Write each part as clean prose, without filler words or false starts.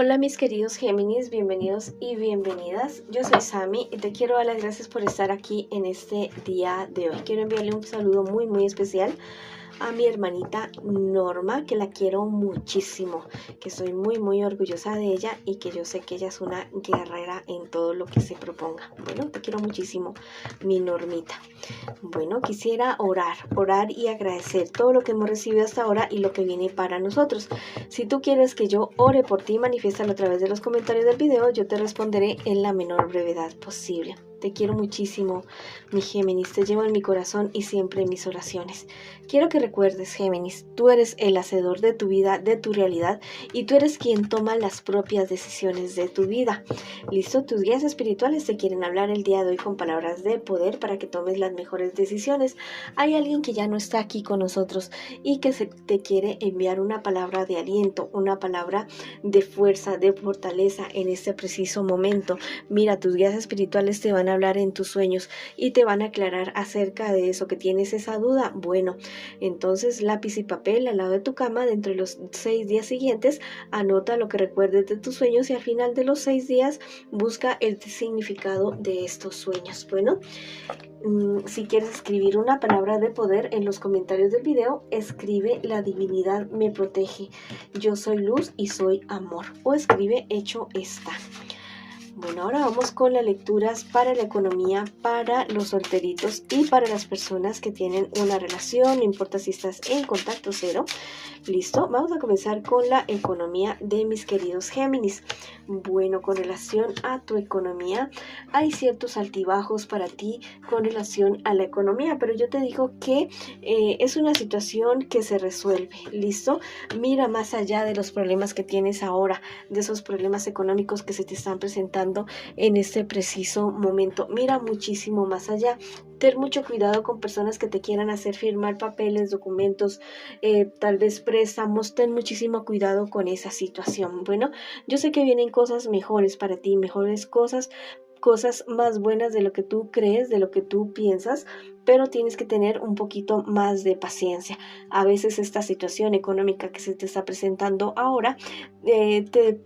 Hola mis queridos Géminis, bienvenidos y bienvenidas. Yo soy Sami y te quiero dar las gracias por estar aquí en este día de hoy. Quiero enviarle un saludo muy especial a mi hermanita Norma, que la quiero muchísimo, que soy muy orgullosa de ella y que yo sé que ella es una guerrera en todo lo que se proponga. Bueno, te quiero muchísimo, mi Normita. Bueno, quisiera orar y agradecer todo lo que hemos recibido hasta ahora y lo que viene para nosotros. Si tú quieres que yo ore por ti, manifiéstalo a través de los comentarios del video, yo te responderé en la menor brevedad posible. Te quiero muchísimo, mi Géminis, te llevo en mi corazón y siempre en mis oraciones. Quiero que recuerdes, Géminis, tú eres el hacedor de tu vida, de tu realidad, y tú eres quien toma las propias decisiones de tu vida. ¿Listo? Tus guías espirituales te quieren hablar el día de hoy con palabras de poder para que tomes las mejores decisiones. Hay alguien que ya no está aquí con nosotros y que te quiere enviar una palabra de aliento, una palabra de fuerza, de fortaleza en este preciso momento. Mira, tus guías espirituales te van a hablar en tus sueños y te van a aclarar acerca de eso, que tienes esa duda. Bueno, entonces lápiz y papel al lado de tu cama, dentro de los 6 días siguientes, anota lo que recuerdes de tus sueños y al final de los 6 días busca el significado de estos sueños. Bueno, si quieres escribir una palabra de poder en los comentarios del video, escribe la divinidad me protege, yo soy luz y soy amor, o escribe hecho está. Bueno, ahora vamos con las lecturas para la economía, para los solteritos y para las personas que tienen una relación, no importa si estás en contacto cero. Listo, vamos a comenzar con la economía de mis queridos Géminis. Bueno, con relación a tu economía, hay ciertos altibajos para ti con relación a la economía, pero yo te digo que es una situación que se resuelve. Listo, mira más allá de los problemas que tienes ahora, de esos problemas económicos que se te están presentando en este preciso momento. Mira muchísimo más allá. Ten mucho cuidado con personas que te quieran hacer firmar papeles, documentos, tal vez préstamos. Ten muchísimo cuidado con esa situación. Bueno, yo sé que vienen cosas mejores para ti, mejores cosas más buenas de lo que tú crees, de lo que tú piensas, pero tienes que tener un poquito más de paciencia. A veces esta situación económica que se te está presentando ahora te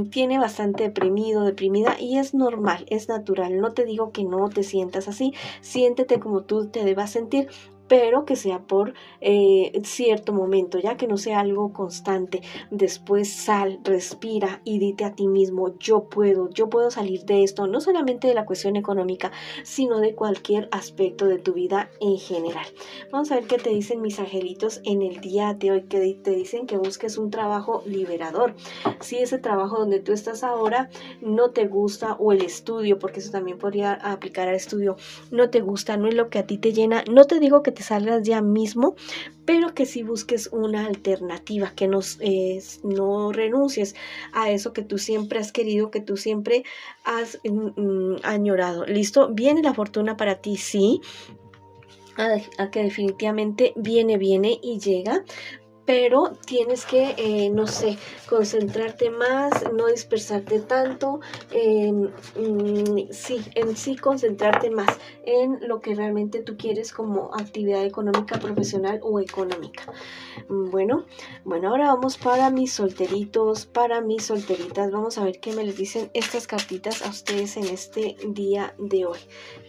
tiene bastante deprimido, deprimida, y es normal, es natural. No te digo que no te sientas así, siéntete como tú te debas sentir, pero que sea por cierto momento, ya que no sea algo constante. Después sal, respira y dite a ti mismo, yo puedo salir de esto, no solamente de la cuestión económica, sino de cualquier aspecto de tu vida en general. Vamos a ver qué te dicen mis angelitos en el día de hoy, que te dicen que busques un trabajo liberador. Si ese trabajo donde tú estás ahora no te gusta, o el estudio, porque eso también podría aplicar al estudio, no te gusta, no es lo que a ti te llena, no te digo que te salgas ya mismo, pero que si busques una alternativa, que no renuncies a eso que tú siempre has querido, que tú siempre has añorado. ¿Listo? Viene la fortuna para ti, sí, a que definitivamente viene y llega, pero tienes que, no sé, concentrarte más, no dispersarte tanto, sí concentrarte más en lo que realmente tú quieres como actividad económica, profesional o económica. Bueno, ahora vamos para mis solteritos, para mis solteritas. Vamos a ver qué me les dicen estas cartitas a ustedes en este día de hoy.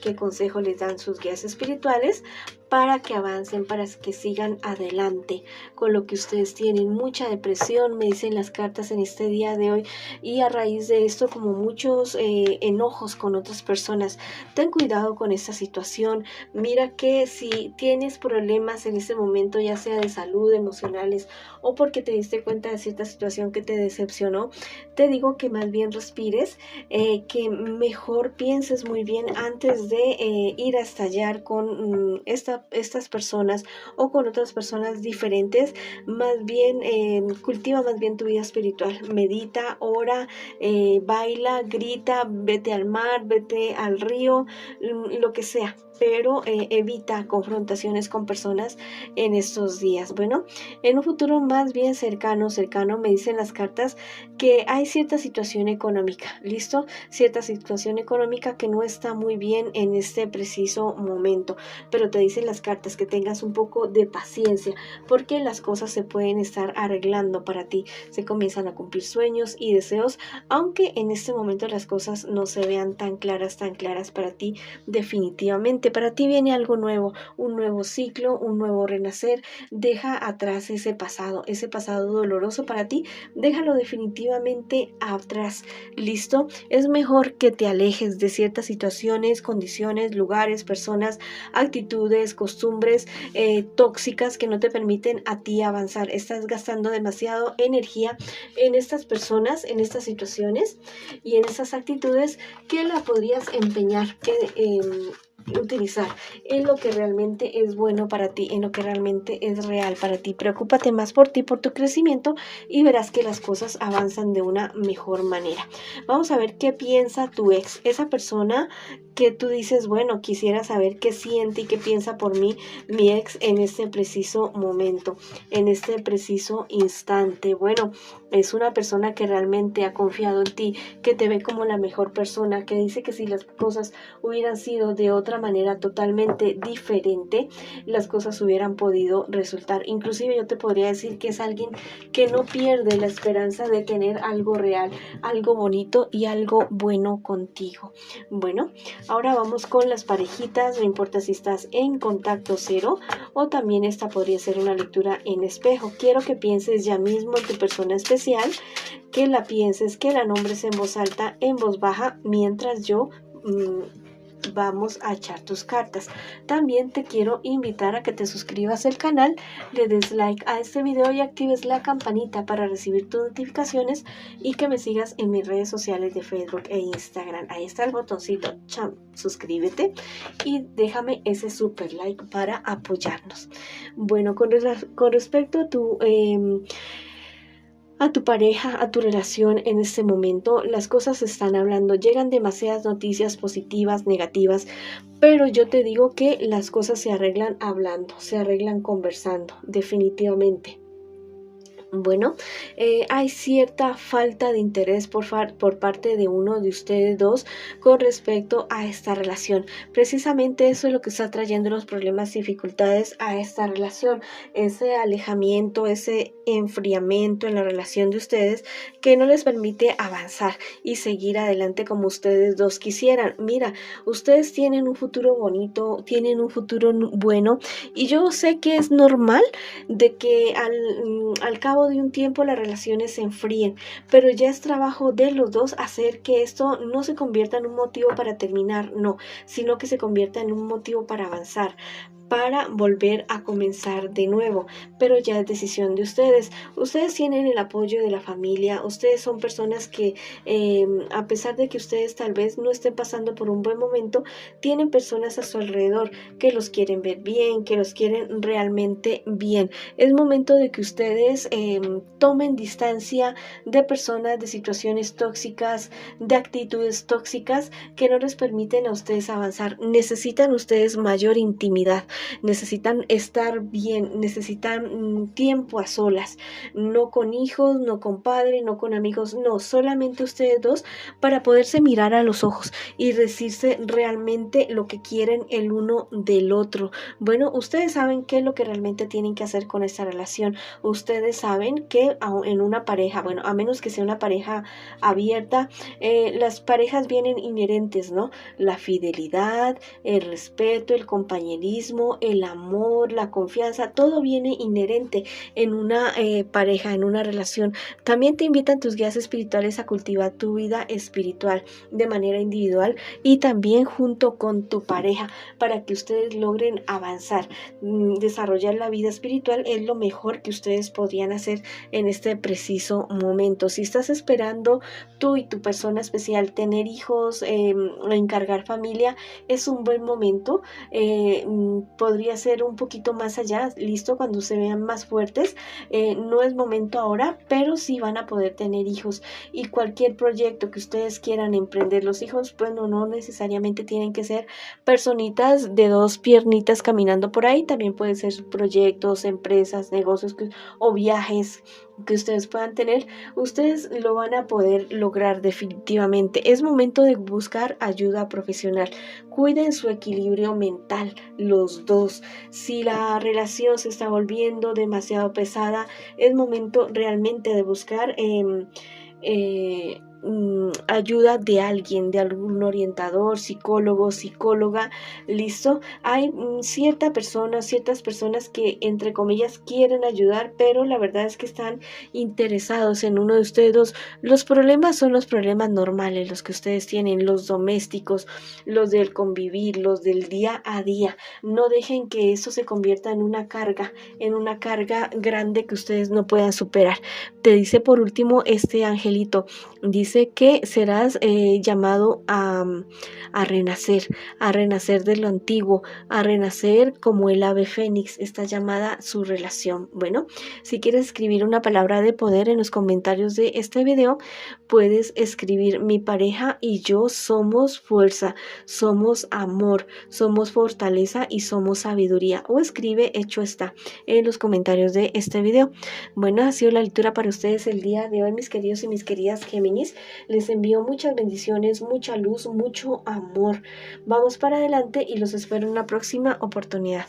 ¿Qué consejo les dan sus guías espirituales para que avancen, para que sigan adelante con lo que ustedes tienen? Mucha depresión, me dicen las cartas en este día de hoy, y a raíz de esto como muchos enojos con otras personas. Ten cuidado con esta situación. Mira que si tienes problemas en este momento, ya sea de salud, emocionales, o porque te diste cuenta de cierta situación que te decepcionó, te digo que más bien respires, que mejor pienses muy bien antes de ir a estallar con estas personas o con otras personas diferentes. Más bien cultiva más bien tu vida espiritual, medita, ora, baila, grita, vete al mar, vete al río, lo que sea, pero evita confrontaciones con personas en estos días. Bueno, en un futuro más bien cercano, me dicen las cartas que hay cierta situación económica, ¿listo? Cierta situación económica que no está muy bien en este preciso momento, pero te dicen las cartas que tengas un poco de paciencia, porque las cosas se pueden estar arreglando para ti, se comienzan a cumplir sueños y deseos, aunque en este momento las cosas no se vean tan claras para ti. Definitivamente para ti viene algo nuevo, un nuevo ciclo, un nuevo renacer. Deja atrás ese pasado doloroso para ti, déjalo definitivamente atrás. ¿Listo? Es mejor que te alejes de ciertas situaciones, condiciones, lugares, personas, actitudes, costumbres tóxicas que no te permiten a ti avanzar. Estás gastando demasiado energía en estas personas, en estas situaciones y en esas actitudes que la podrías empeñar, utilizar en lo que realmente es bueno para ti, en lo que realmente es real para ti. Preocúpate más por ti, por tu crecimiento, y verás que las cosas avanzan de una mejor manera. Vamos a ver qué piensa tu ex, esa persona que tú dices, bueno, quisiera saber qué siente y qué piensa por mí, mi ex, en este preciso momento, en este preciso instante. Bueno, es una persona que realmente ha confiado en ti, que te ve como la mejor persona, que dice que si las cosas hubieran sido de otra manera totalmente diferente, las cosas hubieran podido resultar. Inclusive yo te podría decir que es alguien que no pierde la esperanza de tener algo real, algo bonito y algo bueno contigo. Bueno, ahora vamos con las parejitas. No importa si estás en contacto cero o también esta podría ser una lectura en espejo. Quiero que pienses ya mismo en tu persona especial, que la pienses, que la nombres en voz alta, en voz baja, mientras yo vamos a echar tus cartas. También te quiero invitar a que te suscribas al canal, le des like a este video y actives la campanita para recibir tus notificaciones, y que me sigas en mis redes sociales de Facebook e Instagram. Ahí está el botoncito, suscríbete y déjame ese super like para apoyarnos. Bueno, con respecto a tu pareja, a tu relación en este momento, las cosas se están hablando, llegan demasiadas noticias positivas, negativas, pero yo te digo que las cosas se arreglan hablando, se arreglan conversando, definitivamente. Bueno, hay cierta falta de interés por parte de uno de ustedes dos con respecto a esta relación. Precisamente eso es lo que está trayendo los problemas y dificultades a esta relación. Ese alejamiento, ese enfriamiento en la relación de ustedes que no les permite avanzar y seguir adelante como ustedes dos quisieran. Mira, ustedes tienen un futuro bonito, tienen un futuro bueno, y yo sé que es normal de que al cabo de un tiempo las relaciones se enfríen, pero ya es trabajo de los dos hacer que esto no se convierta en un motivo para terminar, no, sino que se convierta en un motivo para avanzar, para volver a comenzar de nuevo, pero ya es decisión de ustedes. Ustedes tienen el apoyo de la familia, ustedes son personas que a pesar de que ustedes tal vez no estén pasando por un buen momento, tienen personas a su alrededor que los quieren ver bien, que los quieren realmente bien. Es momento de que ustedes tomen distancia de personas, de situaciones tóxicas, de actitudes tóxicas que no les permiten a ustedes avanzar. Necesitan ustedes mayor intimidad, necesitan estar bien, necesitan tiempo a solas, no con hijos, no con padre, no con amigos, no, solamente ustedes dos, para poderse mirar a los ojos y decirse realmente lo que quieren el uno del otro. Bueno, ustedes saben qué es lo que realmente tienen que hacer con esta relación. Ustedes saben que en una pareja, bueno, a menos que sea una pareja abierta, las parejas vienen inherentes, ¿no? La fidelidad, el respeto, el compañerismo, el amor, la confianza, todo viene inherente en una pareja, en una relación. También te invitan tus guías espirituales a cultivar tu vida espiritual de manera individual y también junto con tu pareja, para que ustedes logren avanzar. Desarrollar la vida espiritual es lo mejor que ustedes podrían hacer en este preciso momento. Si estás esperando tú y tu persona especial tener hijos, encargar familia, es un buen momento. podría ser un poquito más allá, listo, cuando se vean más fuertes. No es momento ahora, pero sí van a poder tener hijos, y cualquier proyecto que ustedes quieran emprender, los hijos, bueno, no necesariamente tienen que ser personitas de dos piernitas caminando por ahí, también pueden ser proyectos, empresas, negocios o viajes que ustedes puedan tener. Ustedes lo van a poder lograr definitivamente. Es momento de buscar ayuda profesional. Cuiden su equilibrio mental, los dos. Si la relación se está volviendo demasiado pesada, es momento realmente de buscar ayuda de alguien, de algún orientador, psicólogo, psicóloga, listo. Hay ciertas personas que entre comillas quieren ayudar, pero la verdad es que están interesados en uno de ustedes dos. Los problemas son los problemas normales, los que ustedes tienen, los domésticos, los del convivir, los del día a día. No dejen que eso se convierta en una carga grande que ustedes no puedan superar. Te dice por último este angelito, dice que serás llamado a renacer de lo antiguo, a renacer como el ave fénix. Está llamada su relación. Bueno, si quieres escribir una palabra de poder en los comentarios de este video, puedes escribir: mi pareja y yo somos fuerza, somos amor, somos fortaleza y somos sabiduría. O escribe hecho está en los comentarios de este video. Bueno, ha sido la lectura para ustedes el día de hoy, mis queridos y mis queridas Géminis. Les envío muchas bendiciones, mucha luz, mucho amor. Vamos para adelante y los espero en una próxima oportunidad.